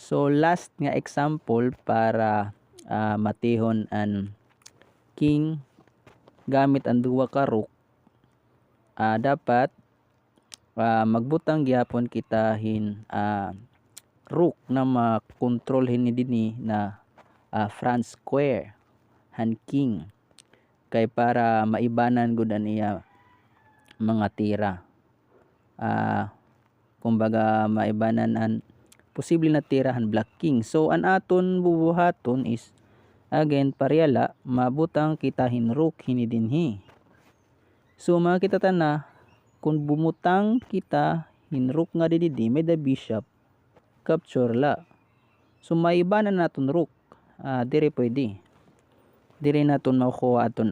So last nga example para matihon an king gamit ang duwa ka rook, dapat magbutang gyapon kita hin rook na makontrol hini dinhi na front square han king, kay para maibanan gud niya mga tira. Kumbaga maibanan an posible na tirahan black king. So an aton bubuhaton is again pariyala mabutang kita hin rook hini dinhi. So makita ta na kung bumutang kita hin rook nga didi may the bishop capture la. So maibanan naton rook, dire pwede. Dire naton makuha aton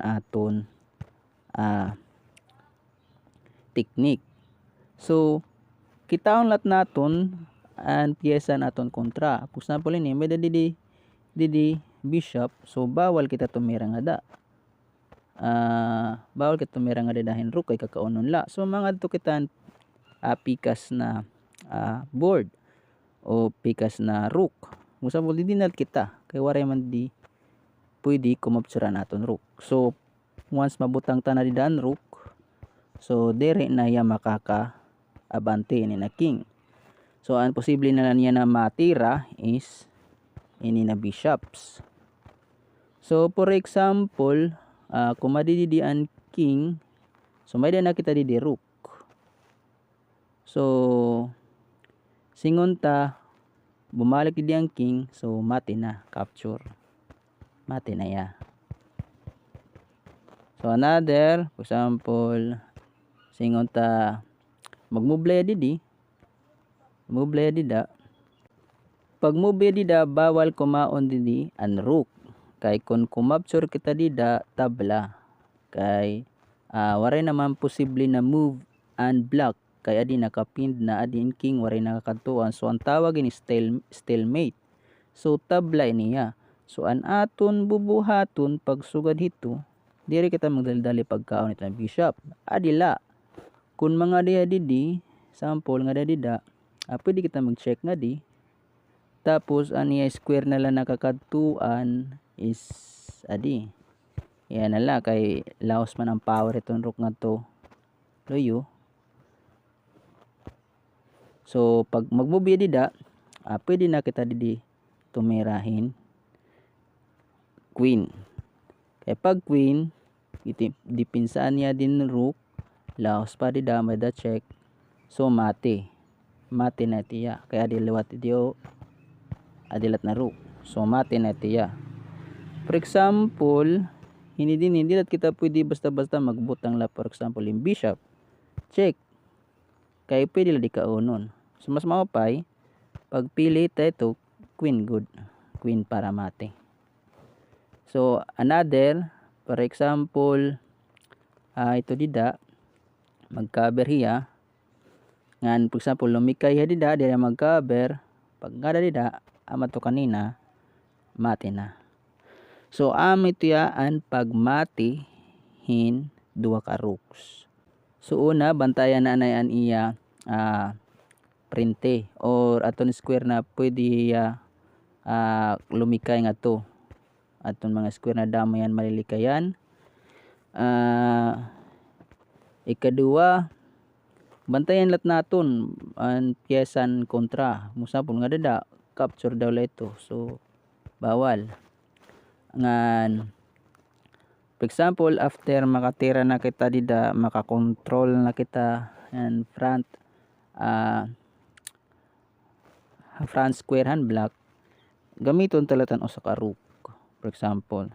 technique. So kitaon lat naton an piyesa naton kontra. For example ini may didi bishop, so bawal kita tumira nga da. Bawal kita tumira nga dahin rook kay kakaunon la. So mga adto kita pikas na board o pikas na rook. For example didi nat kita kay waray man di pwede kumaptura naton rook. So once mabutang ta na didan rook, so dire na ya makaka abante ni na king. So ang posible na niya na matira is ini na bishops. So for example, kung madididi ang king, so may na kita didi rook. So singon ta bumalik didi ang king, so mati na, capture. Mati na ya. So another, for example, singon ta magmuble didi. Muble dida. Pag muble dida bawal kumaon didi an rook. Kay kung kumapture kita dida tabla. Kay waray naman posible na move and block. Kay adi nakapind na adi in king waray nakakatuan. So ang tawag ini stalemate. So tabla niya. So an aton bubuhaton pag sugad hito, diri kita magdali pagkaon ito ng bishop. Adila. Kung mga diya didi, sample nga dida, pwede kita mag-check nga di. Tapos aniya square na lang nakakatuan is adi. Yan na lang kay laos man ang power itong rook nga to. Loyo. So pag magmubi dida, pwede na kita didi tumirahin queen. Kay pag queen, dipinsaan niya din rook, laos pa dida may da check. So mati na tiya kaya diliwat idio adilat na rook, so mati na tiya. For example hindi lat kita pwede basta-basta magbutang la, for example yung bishop check kay pwede la di kaunon. So mas maupay pagpili tayo queen good, queen para mati. So another, for example ito dida magcover hiya ngan, for example lumikay dida dire magcover, pag ngada dida ama to kanina mati na. So ito ya an pagmati hin duwa ka rooks. So una bantayan na an iya printe or aton square na pwede lumikay nga to. Aton mga square na damo yan malilikayan. Ikadua, bantayan lat naton ang piyesan kontra. Musapon nga dada capture daw la ito. So bawal. Ngan for example after makatira na kita dida, makakontrol na kita and front square hand block, gamiton talatan usa ka rook. For example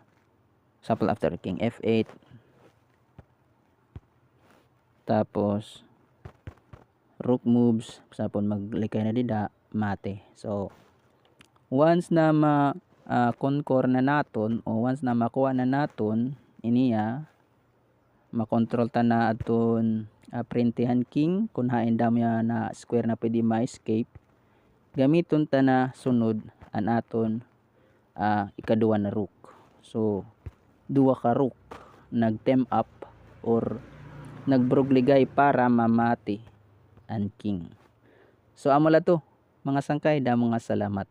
after king f8, tapos rook moves, sapon maglikay na dida mate. So once na conquer na naton o once na makuha na naton iniya, makontrol ta na aton printihan king kun hain damo na square na pwede ma-escape, gamiton ta na sunod an aton ikaduwa na rook. So duwa ka rook nag-team up or nagbrugligay para mamati ang king. So amo la to mga sangkay, damo nga salamat.